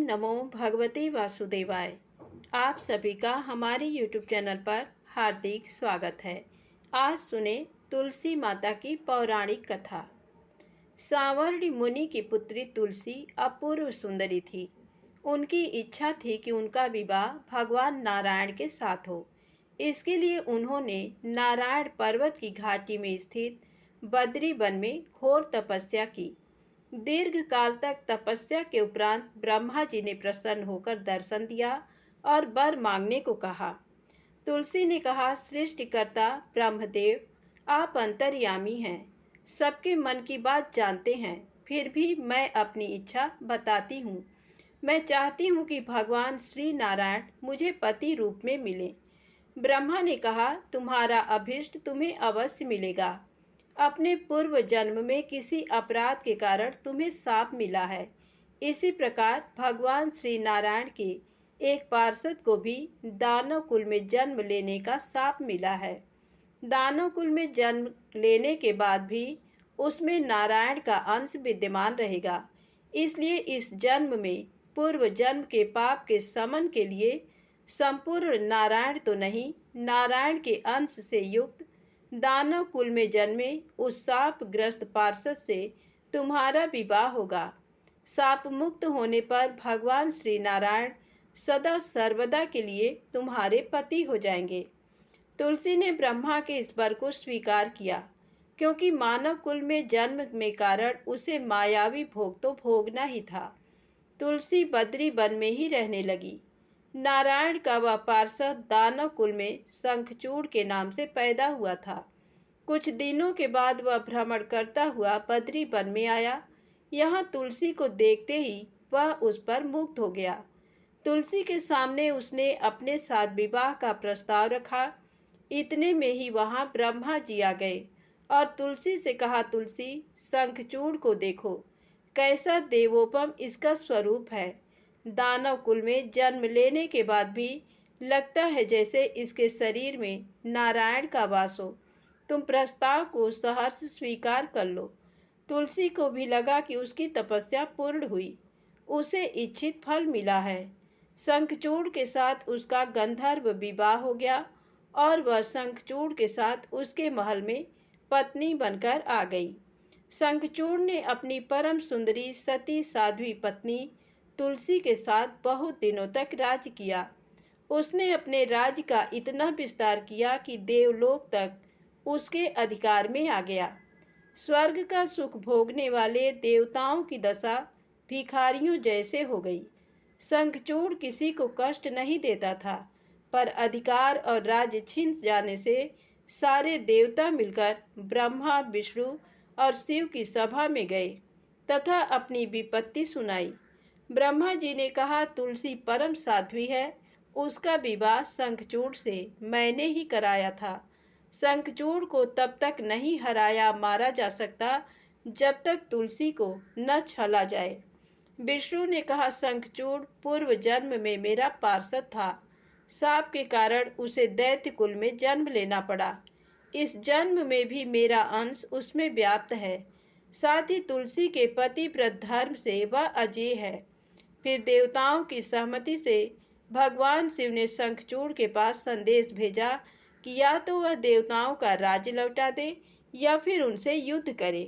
नमो भगवते वासुदेवाय। आप सभी का हमारे YouTube चैनल पर हार्दिक स्वागत है। आज सुने तुलसी माता की पौराणिक कथा। सांवर्ण मुनि की पुत्री तुलसी अपूर्व सुंदरी थी। उनकी इच्छा थी कि उनका विवाह भगवान नारायण के साथ हो। इसके लिए उन्होंने नारायण पर्वत की घाटी में स्थित बद्री वन में घोर तपस्या की। दीर्घ काल तक तपस्या के उपरांत ब्रह्मा जी ने प्रसन्न होकर दर्शन दिया और वर मांगने को कहा। तुलसी ने कहा, सृष्टिकर्ता ब्रह्मदेव, आप अंतर्यामी हैं, सबके मन की बात जानते हैं, फिर भी मैं अपनी इच्छा बताती हूँ। मैं चाहती हूँ कि भगवान श्री नारायण मुझे पति रूप में मिले। ब्रह्मा ने कहा, तुम्हारा अभीष्ट तुम्हें अवश्य मिलेगा। अपने पूर्व जन्म में किसी अपराध के कारण तुम्हें शाप मिला है। इसी प्रकार भगवान श्री नारायण के एक पार्षद को भी दानव कुल में जन्म लेने का शाप मिला है। दानव कुल में जन्म लेने के बाद भी उसमें नारायण का अंश विद्यमान रहेगा। इसलिए इस जन्म में पूर्व जन्म के पाप के शमन के लिए संपूर्ण नारायण तो नहीं, नारायण के अंश से युक्त दानव कुल में जन्मे उस शाप ग्रस्त पार्षद से तुम्हारा विवाह होगा। शाप मुक्त होने पर भगवान श्री नारायण सदा सर्वदा के लिए तुम्हारे पति हो जाएंगे। तुलसी ने ब्रह्मा के इस वर को स्वीकार किया, क्योंकि मानव कुल में जन्म में कारण उसे मायावी भोग तो भोगना ही था। तुलसी बद्री वन में ही रहने लगी। नारायण का वह पार्षद दानव कुल में शंखचूड़ के नाम से पैदा हुआ था। कुछ दिनों के बाद वह भ्रमण करता हुआ बद्री वन में आया। यहाँ तुलसी को देखते ही वह उस पर मुग्ध हो गया। तुलसी के सामने उसने अपने साथ विवाह का प्रस्ताव रखा। इतने में ही वहाँ ब्रह्मा जी आ गए और तुलसी से कहा, तुलसी, शंखचूड़ को देखो, कैसा देवोपम इसका स्वरूप है। दानव कुल में जन्म लेने के बाद भी लगता है जैसे इसके शरीर में नारायण का वास हो। तुम प्रस्ताव को सहर्ष स्वीकार कर लो। तुलसी को भी लगा कि उसकी तपस्या पूर्ण हुई, उसे इच्छित फल मिला है। शंखचूड़ के साथ उसका गंधर्व विवाह हो गया और वह शंखचूड़ के साथ उसके महल में पत्नी बनकर आ गई। शंखचूड़ ने अपनी परम सुंदरी सती साध्वी पत्नी तुलसी के साथ बहुत दिनों तक राज किया। उसने अपने राज्य का इतना विस्तार किया कि देवलोक तक उसके अधिकार में आ गया। स्वर्ग का सुख भोगने वाले देवताओं की दशा भिखारियों जैसे हो गई। शंखचूड़ किसी को कष्ट नहीं देता था, पर अधिकार और राज्य छिन जाने से सारे देवता मिलकर ब्रह्मा, विष्णु और शिव की सभा में गए तथा अपनी विपत्ति सुनाई। ब्रह्मा जी ने कहा, तुलसी परम साध्वी है, उसका विवाह शंखचूड़ से मैंने ही कराया था। शंखचूड़ को तब तक नहीं हराया मारा जा सकता जब तक तुलसी को न छला जाए। विष्णु ने कहा, शंखचूड़ पूर्व जन्म में मेरा पार्षद था। शाप के कारण उसे दैत्य कुल में जन्म लेना पड़ा। इस जन्म में भी मेरा अंश उसमें व्याप्त है। साथ ही तुलसी के पतिव्रत धर्म से वह अजेय है। फिर देवताओं की सहमति से भगवान शिव ने शंखचूड़ के पास संदेश भेजा कि या तो वह देवताओं का राज्य लौटा दे या फिर उनसे युद्ध करे।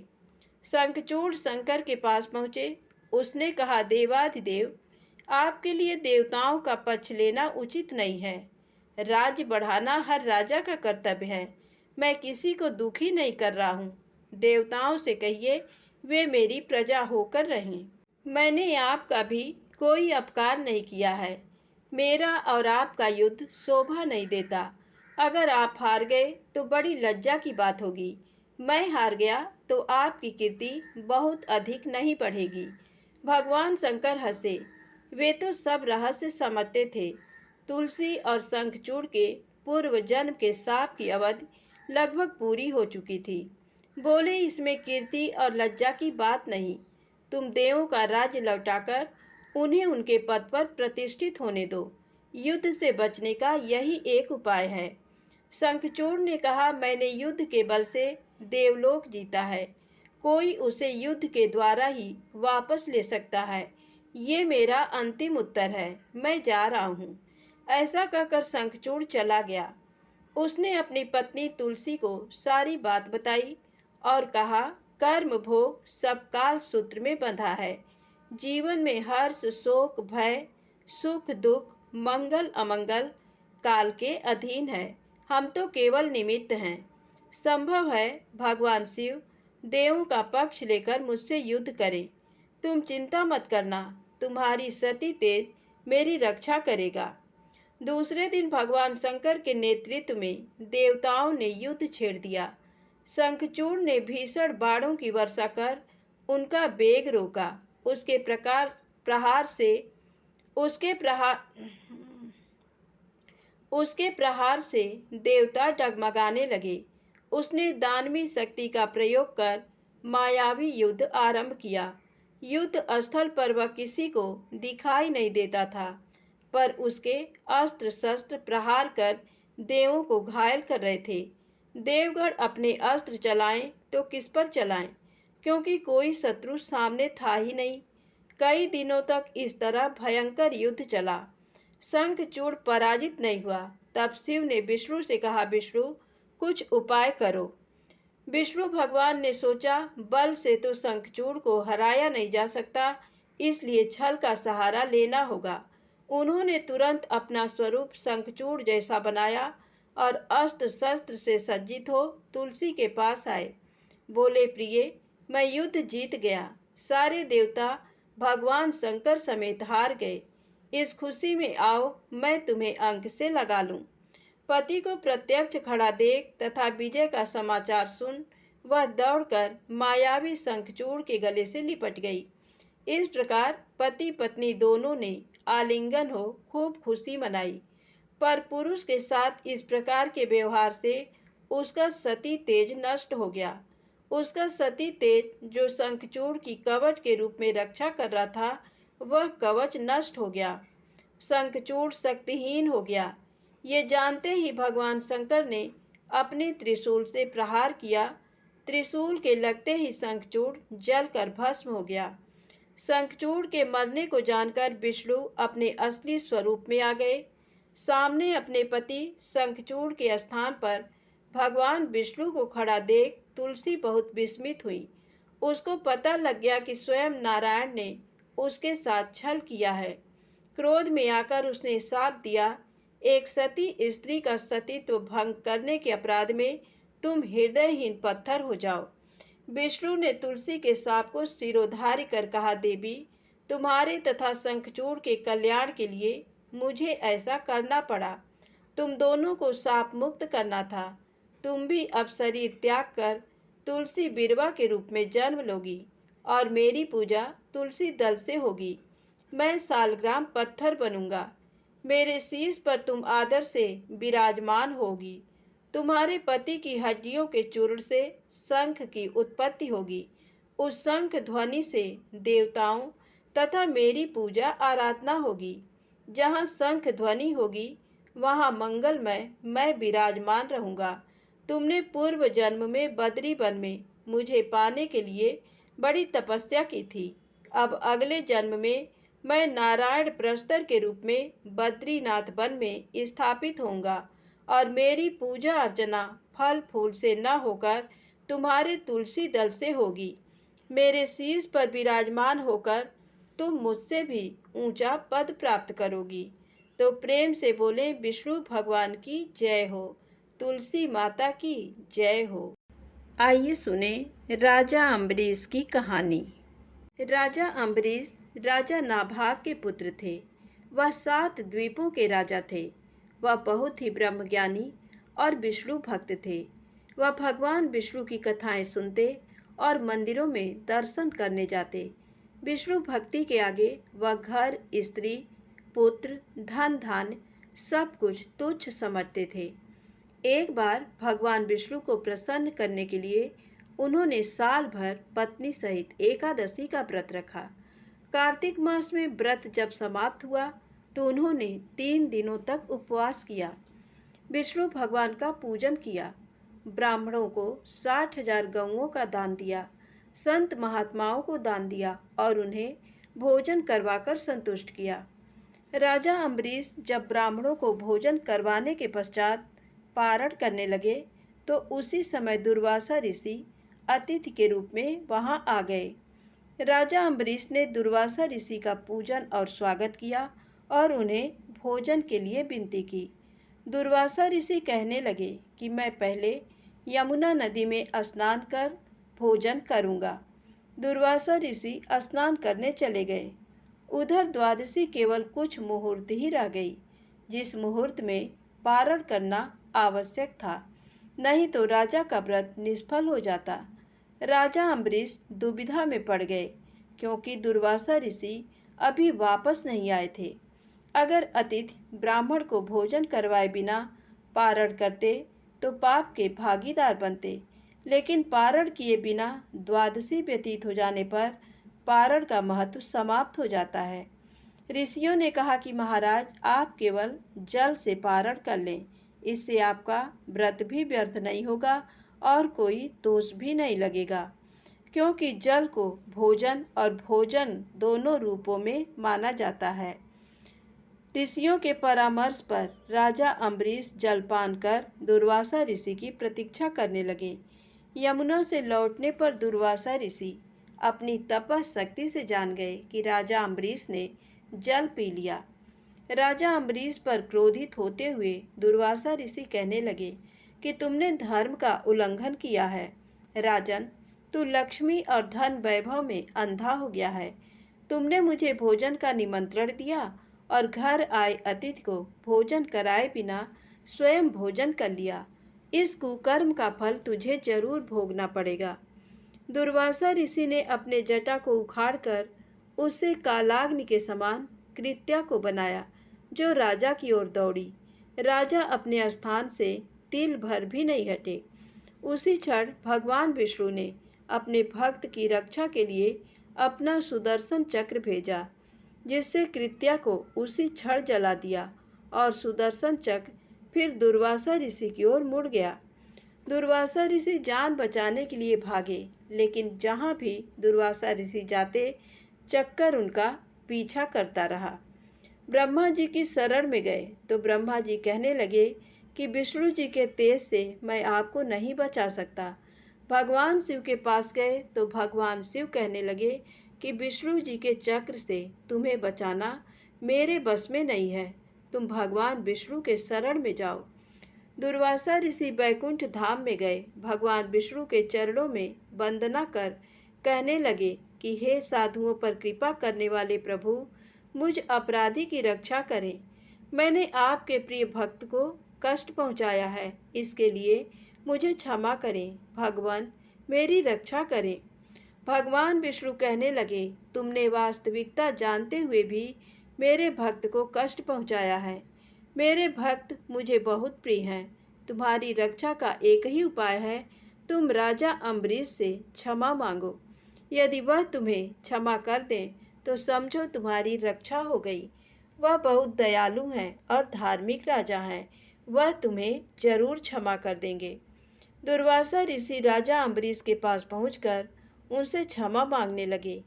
शंखचूड़ शंकर के पास पहुँचे। उसने कहा, देवाधिदेव, आपके लिए देवताओं का पक्ष लेना उचित नहीं है। राज्य बढ़ाना हर राजा का कर्तव्य है। मैं किसी को दुखी नहीं कर रहा हूँ। देवताओं से कहिए वे मेरी प्रजा होकर रहें। मैंने आपका भी कोई अपकार नहीं किया है। मेरा और आपका युद्ध शोभा नहीं देता। अगर आप हार गए तो बड़ी लज्जा की बात होगी। मैं हार गया तो आपकी कीर्ति बहुत अधिक नहीं बढ़ेगी। भगवान शंकर हंसे। वे तो सब रहस्य समझते थे। तुलसी और शंखचूड़ के पूर्व जन्म के शाप की अवधि लगभग पूरी हो चुकी थी। बोले, इसमें कीर्ति और लज्जा की बात नहीं। तुम देवों का राज्य लौटाकर उन्हें उनके पद पर प्रतिष्ठित होने दो। युद्ध से बचने का यही एक उपाय है। शंखचूड़ ने कहा, मैंने युद्ध के बल से देवलोक जीता है। कोई उसे युद्ध के द्वारा ही वापस ले सकता है। ये मेरा अंतिम उत्तर है, मैं जा रहा हूँ। ऐसा कहकर शंखचूड़ चला गया। उसने अपनी पत्नी तुलसी को सारी बात बताई और कहा, कर्म भोग सब काल सूत्र में बंधा है। जीवन में हर्ष शोक भय सुख दुख मंगल अमंगल काल के अधीन है। हम तो केवल निमित्त हैं। संभव है भगवान शिव देवों का पक्ष लेकर मुझसे युद्ध करें। तुम चिंता मत करना, तुम्हारी सती तेज मेरी रक्षा करेगा। दूसरे दिन भगवान शंकर के नेतृत्व में देवताओं ने युद्ध छेड़ दिया। शंखचूड़ ने भीषण बाणों की वर्षा कर उनका वेग रोका। उसके प्रहार से देवता डगमगाने लगे। उसने दानवी शक्ति का प्रयोग कर मायावी युद्ध आरंभ किया। युद्ध स्थल पर वह किसी को दिखाई नहीं देता था, पर उसके अस्त्र शस्त्र प्रहार कर देवों को घायल कर रहे थे। देवगण अपने अस्त्र चलाएं तो किस पर चलाएं, क्योंकि कोई शत्रु सामने था ही नहीं। कई दिनों तक इस तरह भयंकर युद्ध चला। शंखचूड़ पराजित नहीं हुआ। तब शिव ने विष्णु से कहा, विष्णु कुछ उपाय करो। विष्णु भगवान ने सोचा, बल से तो शंखचूड़ को हराया नहीं जा सकता, इसलिए छल का सहारा लेना होगा। उन्होंने तुरंत अपना स्वरूप शंखचूड़ जैसा बनाया और अस्त्र शस्त्र से सज्जित हो तुलसी के पास आए। बोले, प्रिय, मैं युद्ध जीत गया। सारे देवता भगवान शंकर समेत हार गए। इस खुशी में आओ, मैं तुम्हें अंक से लगा लूं। पति को प्रत्यक्ष खड़ा देख तथा विजय का समाचार सुन वह दौड़कर मायावी शंखचूड़ के गले से लिपट गई। इस प्रकार पति पत्नी दोनों ने आलिंगन हो खूब खुशी मनाई। पर पुरुष के साथ इस प्रकार के व्यवहार से उसका सती तेज नष्ट हो गया। उसका सती तेज जो शंखचूड़ की कवच के रूप में रक्षा कर रहा था, वह कवच नष्ट हो गया। शंखचूड़ शक्तिहीन हो गया। ये जानते ही भगवान शंकर ने अपने त्रिशूल से प्रहार किया। त्रिशूल के लगते ही शंखचूड़ जलकर भस्म हो गया। शंखचूड़ के मरने को जानकर विष्णु अपने असली स्वरूप में आ गए। सामने अपने पति शंखचूड़ के स्थान पर भगवान विष्णु को खड़ा देख तुलसी बहुत विस्मित हुई। उसको पता लग गया कि स्वयं नारायण ने उसके साथ छल किया है। क्रोध में आकर उसने शाप दिया, एक सती स्त्री का सतीत्व भंग करने के अपराध में तुम हृदयहीन पत्थर हो जाओ। विष्णु ने तुलसी के शाप को सिरोधार्य कर कहा, देवी, तुम्हारे तथा शंखचूड़ के कल्याण के लिए मुझे ऐसा करना पड़ा। तुम दोनों को शाप मुक्त करना था। तुम भी अब शरीर त्याग कर तुलसी बिरवा के रूप में जन्म लोगी और मेरी पूजा तुलसी दल से होगी। मैं सालग्राम पत्थर बनूंगा। मेरे शीश पर तुम आदर से विराजमान होगी। तुम्हारे पति की हड्डियों के चूर्ण से शंख की उत्पत्ति होगी। उस शंख ध्वनि से देवताओं तथा मेरी पूजा आराधना होगी। जहाँ शंख ध्वनि होगी वहाँ मंगलमय मैं विराजमान रहूँगा। तुमने पूर्व जन्म में बद्री वन में मुझे पाने के लिए बड़ी तपस्या की थी। अब अगले जन्म में मैं नारायण प्रस्तर के रूप में बद्रीनाथ वन में स्थापित होऊंगा और मेरी पूजा अर्चना फल फूल से न होकर तुम्हारे तुलसी दल से होगी। मेरे शीश पर विराजमान होकर तुम मुझसे भी ऊंचा पद प्राप्त करोगी। तो प्रेम से बोले, विष्णु भगवान की जय हो, तुलसी माता की जय हो। आइए सुने राजा अम्बरीश की कहानी। राजा अम्बरीश राजा नाभाग के पुत्र थे। वह 7 द्वीपों के राजा थे। वह बहुत ही ब्रह्मज्ञानी और विष्णु भक्त थे। वह भगवान विष्णु की कथाएं सुनते और मंदिरों में दर्शन करने जाते। विष्णु भक्ति के आगे वह घर, स्त्री, पुत्र, धन धान्य सब कुछ तुच्छ समझते थे। एक बार भगवान विष्णु को प्रसन्न करने के लिए उन्होंने साल भर पत्नी सहित एकादशी का व्रत रखा। कार्तिक मास में व्रत जब समाप्त हुआ तो उन्होंने 3 दिनों तक उपवास किया। विष्णु भगवान का पूजन किया। ब्राह्मणों को 60,000 गौओं का दान दिया। संत महात्माओं को दान दिया और उन्हें भोजन करवाकर संतुष्ट किया। राजा अम्बरीश जब ब्राह्मणों को भोजन करवाने के पश्चात पारण करने लगे तो उसी समय दुर्वासा ऋषि अतिथि के रूप में वहां आ गए। राजा अम्बरीश ने दुर्वासा ऋषि का पूजन और स्वागत किया और उन्हें भोजन के लिए विनती की। दुर्वासा ऋषि कहने लगे कि मैं पहले यमुना नदी में स्नान कर भोजन करूंगा। दुर्वासा ऋषि स्नान करने चले गए। उधर द्वादशी केवल कुछ मुहूर्त ही रह गई, जिस मुहूर्त में पारण करना आवश्यक था, नहीं तो राजा का व्रत निष्फल हो जाता। राजा अम्बरीश दुविधा में पड़ गए क्योंकि दुर्वासा ऋषि अभी वापस नहीं आए थे। अगर अतिथि ब्राह्मण को भोजन करवाए बिना पारण करते तो पाप के भागीदार बनते, लेकिन पारण किए बिना द्वादशी व्यतीत हो जाने पर पारण का महत्व समाप्त हो जाता है। ऋषियों ने कहा कि महाराज, आप केवल जल से पारण कर लें, इससे आपका व्रत भी व्यर्थ नहीं होगा और कोई दोष भी नहीं लगेगा, क्योंकि जल को भोजन और भोजन दोनों रूपों में माना जाता है। ऋषियों के परामर्श पर राजा अम्बरीश जलपान कर दुर्वासा ऋषि की प्रतीक्षा करने लगे। यमुना से लौटने पर दुर्वासा ऋषि अपनी तपशक्ति से जान गए कि राजा अम्बरीश ने जल पी लिया। राजा अम्बरीश पर क्रोधित होते हुए दुर्वासा ऋषि कहने लगे कि तुमने धर्म का उल्लंघन किया है। राजन, तू लक्ष्मी और धन वैभव में अंधा हो गया है। तुमने मुझे भोजन का निमंत्रण दिया और घर आए अतिथि को भोजन कराए बिना स्वयं भोजन कर लिया। इस कुकर्म का फल तुझे जरूर भोगना पड़ेगा। दुर्वासा ऋषि ने अपने जटा को उखाड़कर उससे कालाग्नि के समान कृत्या को बनाया, जो राजा की ओर दौड़ी। राजा अपने स्थान से तिल भर भी नहीं हटे। उसी क्षण भगवान विष्णु ने अपने भक्त की रक्षा के लिए अपना सुदर्शन चक्र भेजा, जिससे कृत्या को उसी क्षण जला दिया और सुदर्शन चक्र फिर दुर्वासा ऋषि की ओर मुड़ गया। दुर्वासा ऋषि जान बचाने के लिए भागे, लेकिन जहाँ भी दुर्वासा ऋषि जाते चक्कर उनका पीछा करता रहा। ब्रह्मा जी की शरण में गए तो ब्रह्मा जी कहने लगे कि विष्णु जी के तेज से मैं आपको नहीं बचा सकता। भगवान शिव के पास गए तो भगवान शिव कहने लगे कि विष्णु जी के चक्र से तुम्हें बचाना मेरे बस में नहीं है, तुम भगवान विष्णु के शरण में जाओ। दुर्वासा ऋषि बैकुंठ धाम में गए। भगवान विष्णु के चरणों में वंदना कर कहने लगे कि हे साधुओं पर कृपा करने वाले प्रभु, मुझ अपराधी की रक्षा करें। मैंने आपके प्रिय भक्त को कष्ट पहुंचाया है, इसके लिए मुझे क्षमा करें। भगवान, मेरी रक्षा करें। भगवान विष्णु कहने लगे, तुमने वास्तविकता जानते हुए भी मेरे भक्त को कष्ट पहुंचाया है। मेरे भक्त मुझे बहुत प्रिय हैं। तुम्हारी रक्षा का एक ही उपाय है, तुम राजा अम्बरीश से क्षमा मांगो। यदि वह तुम्हें क्षमा कर दें तो समझो तुम्हारी रक्षा हो गई। वह बहुत दयालु हैं और धार्मिक राजा हैं, वह तुम्हें जरूर क्षमा कर देंगे। दुर्वासा ऋषि राजा अम्बरीश के पास पहुंचकर उनसे क्षमा मांगने लगे।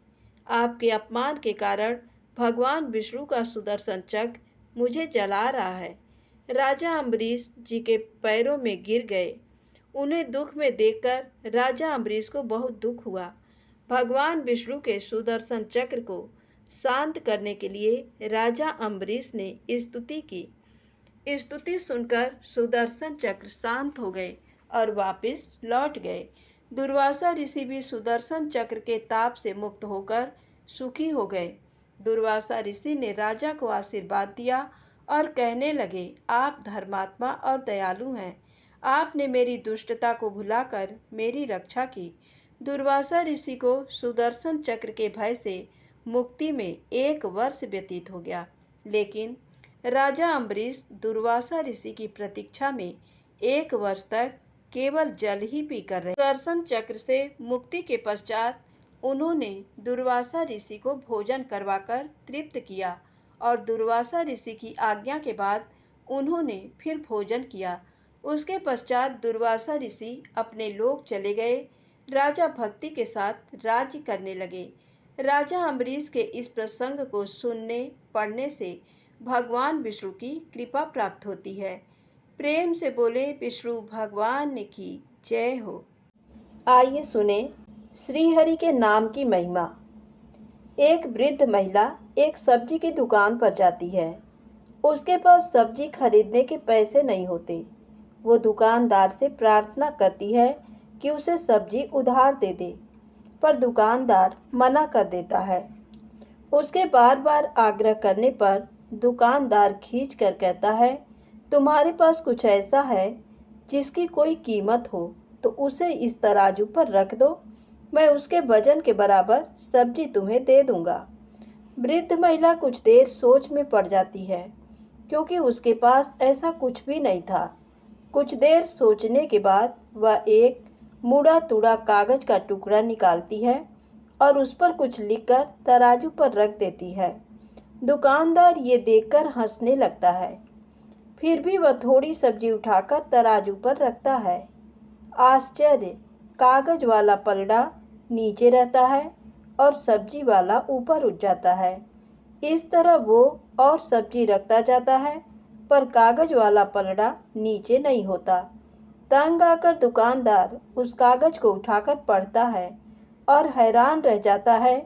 आपके अपमान के कारण भगवान विष्णु का सुदर्शन चक्र मुझे जला रहा है। राजा अम्बरीश जी के पैरों में गिर गए। उन्हें दुख में देखकर राजा अम्बरीश को बहुत दुख हुआ। भगवान विष्णु के सुदर्शन चक्र को शांत करने के लिए राजा अम्बरीश ने स्तुति की। स्तुति सुनकर सुदर्शन चक्र शांत हो गए और वापस लौट गए। दुर्वासा ऋषि भी सुदर्शन चक्र के ताप से मुक्त होकर सुखी हो गए। दुर्वासा ऋषि ने राजा को आशीर्वाद दिया और कहने लगे, आप धर्मात्मा और दयालु हैं। आपने मेरी दुष्टता को भुलाकर मेरी रक्षा की। दुर्वासा ऋषि को सुदर्शन चक्र के भय से मुक्ति में 1 वर्ष व्यतीत हो गया, लेकिन राजा अम्बरीश दुर्वासा ऋषि की प्रतीक्षा में 1 वर्ष तक केवल जल ही पीकर रहे। सुदर्शन चक्र से मुक्ति के पश्चात उन्होंने दुर्वासा ऋषि को भोजन करवाकर तृप्त किया और दुर्वासा ऋषि की आज्ञा के बाद उन्होंने फिर भोजन किया। उसके पश्चात दुर्वासा ऋषि अपने लोक चले गए। राजा भक्ति के साथ राज्य करने लगे। राजा अम्बरीश के इस प्रसंग को सुनने पढ़ने से भगवान विष्णु की कृपा प्राप्त होती है। प्रेम से बोले विष्णु भगवान की जय हो। आइए सुने श्रीहरि के नाम की महिमा। एक वृद्ध महिला एक सब्जी की दुकान पर जाती है। उसके पास सब्जी खरीदने के पैसे नहीं होते। वो दुकानदार से प्रार्थना करती है कि उसे सब्जी उधार दे दे, पर दुकानदार मना कर देता है। उसके बार बार आग्रह करने पर दुकानदार खींच कर कहता है, तुम्हारे पास कुछ ऐसा है जिसकी कोई कीमत हो तो उसे इस तराजू पर रख दो, मैं उसके वजन के बराबर सब्जी तुम्हें दे दूंगा। वृद्ध महिला कुछ देर सोच में पड़ जाती है, क्योंकि उसके पास ऐसा कुछ भी नहीं था। कुछ देर सोचने के बाद वह एक मुड़ा तुड़ा कागज का टुकड़ा निकालती है और उस पर कुछ लिखकर तराजू पर रख देती है। दुकानदार ये देखकर हंसने लगता है। फिर भी वह थोड़ी सब्जी उठाकर तराजू पर रखता है। आश्चर्य, कागज वाला पलड़ा नीचे रहता है और सब्जी वाला ऊपर उठ जाता है। इस तरह वो और सब्जी रखता जाता है, पर कागज वाला पलड़ा नीचे नहीं होता। तंग आकर दुकानदार उस कागज को उठाकर पढ़ता है और हैरान रह जाता है।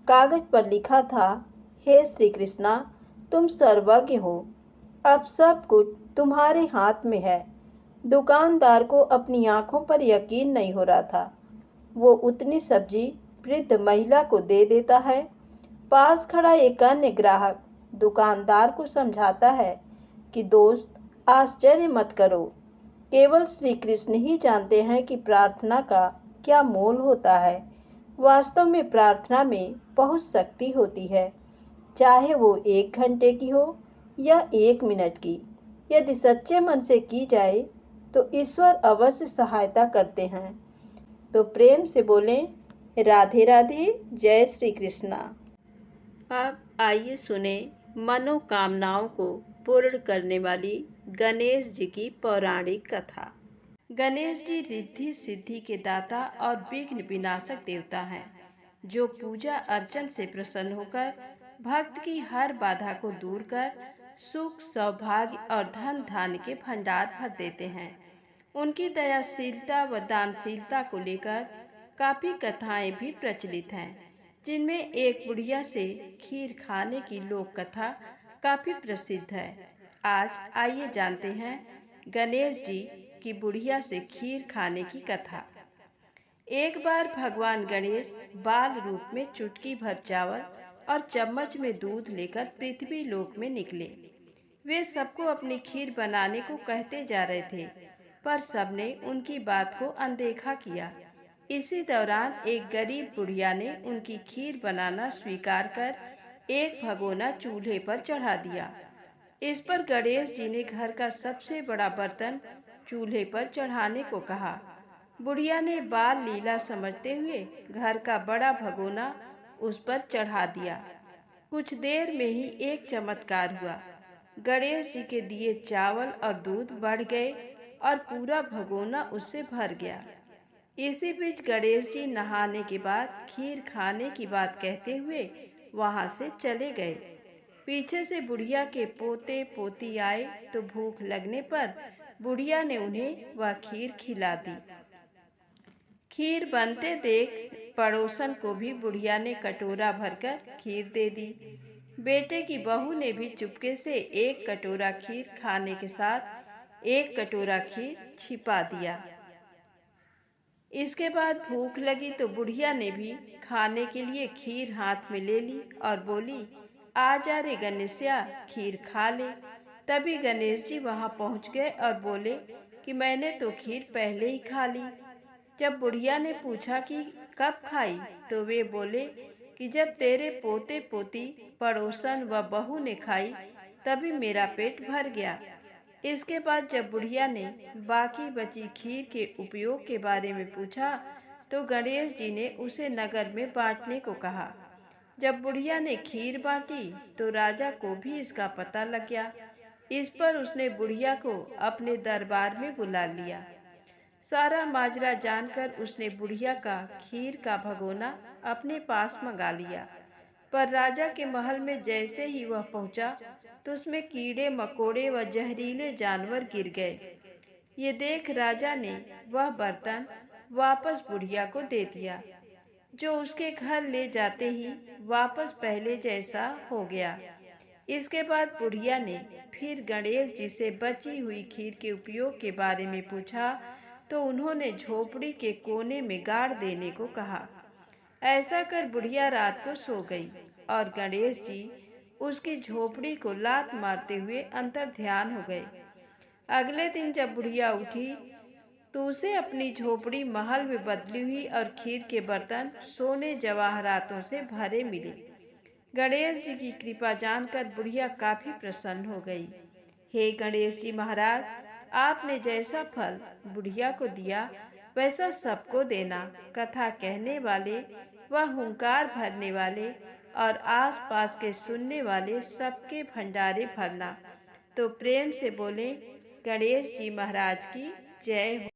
कागज पर लिखा था, हे श्री कृष्णा, तुम सर्वज्ञ हो, अब सब कुछ तुम्हारे हाथ में है। दुकानदार को अपनी आंखों पर यकीन नहीं हो रहा था। वो उतनी सब्जी वृद्ध महिला को दे देता है। पास खड़ा एक अन्य ग्राहक दुकानदार को समझाता है कि दोस्त, आश्चर्य मत करो, केवल श्री कृष्ण ही जानते हैं कि प्रार्थना का क्या मोल होता है। वास्तव में प्रार्थना में बहुत शक्ति होती है, चाहे वो 1 घंटे की हो या 1 मिनट की। यदि सच्चे मन से की जाए तो ईश्वर अवश्य सहायता करते हैं। तो प्रेम से बोलें, राधे राधे, जय श्री कृष्णा। अब आइए सुने मनोकामनाओं को पूर्ण करने वाली गणेश जी की पौराणिक कथा। गणेश जी रिद्धि सिद्धि के दाता और विघ्न विनाशक देवता हैं, जो पूजा अर्चन से प्रसन्न होकर भक्त की हर बाधा को दूर कर सुख, सौभाग्य और धन धान्य के भंडार भर देते हैं। उनकी दयाशीलता व दानशीलता को लेकर काफी कथाएं भी प्रचलित हैं, जिनमें एक बुढ़िया से खीर खाने की लोक कथा काफी प्रसिद्ध है। आज आइए जानते हैं गणेश जी की बुढ़िया से खीर खाने की कथा। एक बार भगवान गणेश बाल रूप में चुटकी भर चावल और चम्मच में दूध लेकर पृथ्वी लोक में निकले। वे सबको अपनी खीर बनाने को कहते जा रहे थे, पर सबने उनकी बात को अनदेखा किया। इसी दौरान एक गरीब बुढ़िया ने उनकी खीर बनाना स्वीकार कर एक भगोना चूल्हे पर चढ़ा दिया। इस पर गणेश जी ने घर का सबसे बड़ा बर्तन चूल्हे पर चढ़ाने को कहा। बुढ़िया ने बाल लीला समझते हुए घर का बड़ा भगोना उस पर चढ़ा दिया। कुछ देर में ही एक चमत्कार हुआ। गणेश जी के दिए चावल और दूध बढ़ गए और पूरा भगोना उससे भर गया। इसी बीच गणेश जी नहाने के बाद खीर खाने की बात कहते हुए वहां से चले गए। पीछे से बुढ़िया के पोते पोती आए तो भूख लगने पर बुढ़िया ने उन्हें वह खीर खिला दी। खीर बनते देख पड़ोसन को भी बुढ़िया ने कटोरा भरकर खीर दे दी। बेटे की बहू ने भी चुपके से एक कटोरा खीर खाने के साथ एक कटोरा खीर छिपा दिया। इसके बाद भूख लगी तो बुढ़िया ने भी खाने के लिए खीर हाथ में ले ली और बोली, आ जा रे गणेशिया, खीर खा ले। तभी गणेश जी वहां पहुंच गए और बोले कि मैंने तो खीर पहले ही खा ली। जब बुढ़िया ने पूछा कि कब खाई, तो वे बोले कि जब तेरे पोते पोती, पड़ोसन व बहू ने खाई तभी मेरा पेट भर गया। इसके बाद जब बुढ़िया ने बाकी बची खीर के उपयोग के बारे में पूछा तो गणेश जी ने उसे नगर में बांटने को कहा। जब बुढ़िया ने खीर बांटी तो राजा को भी इसका पता लग गया। इस पर उसने बुढ़िया को अपने दरबार में बुला लिया। सारा माजरा जानकर उसने बुढ़िया का खीर का भगोना अपने पास मंगा लिया। पर राजा के महल में जैसे ही वह पहुंचा तो उसमें कीड़े मकोड़े व जहरीले जानवर गिर गए। ये देख राजा ने वह बर्तन वापस बुढ़िया को दे दिया, जो उसके घर ले जाते ही वापस पहले जैसा हो गया। इसके बाद बुढ़िया ने फिर गणेश जी से बची हुई खीर के उपयोग के बारे में पूछा तो उन्होंने झोपड़ी के कोने में गाड़ देने को कहा। ऐसा कर बुढ़िया रात को सो गई और गणेश जी उसकी झोपड़ी को लात मारते हुए अंतर ध्यान हो गए। अगले दिन जब बुढ़िया उठी तो उसे अपनी झोपड़ी महल में बदली हुई और खीर के बर्तन सोने जवाहरातों से भरे मिले। गणेश जी की कृपा जानकर बुढ़िया काफी प्रसन्न हो गई। हे गणेश जी महाराज, आपने जैसा फल बुढ़िया को दिया वैसा सबको देना। कथा कहने वाले व हुंकार भरने वाले और आसपास के सुनने वाले सबके भंडारे भरना। तो प्रेम से बोले गणेश जी महाराज की जय हो।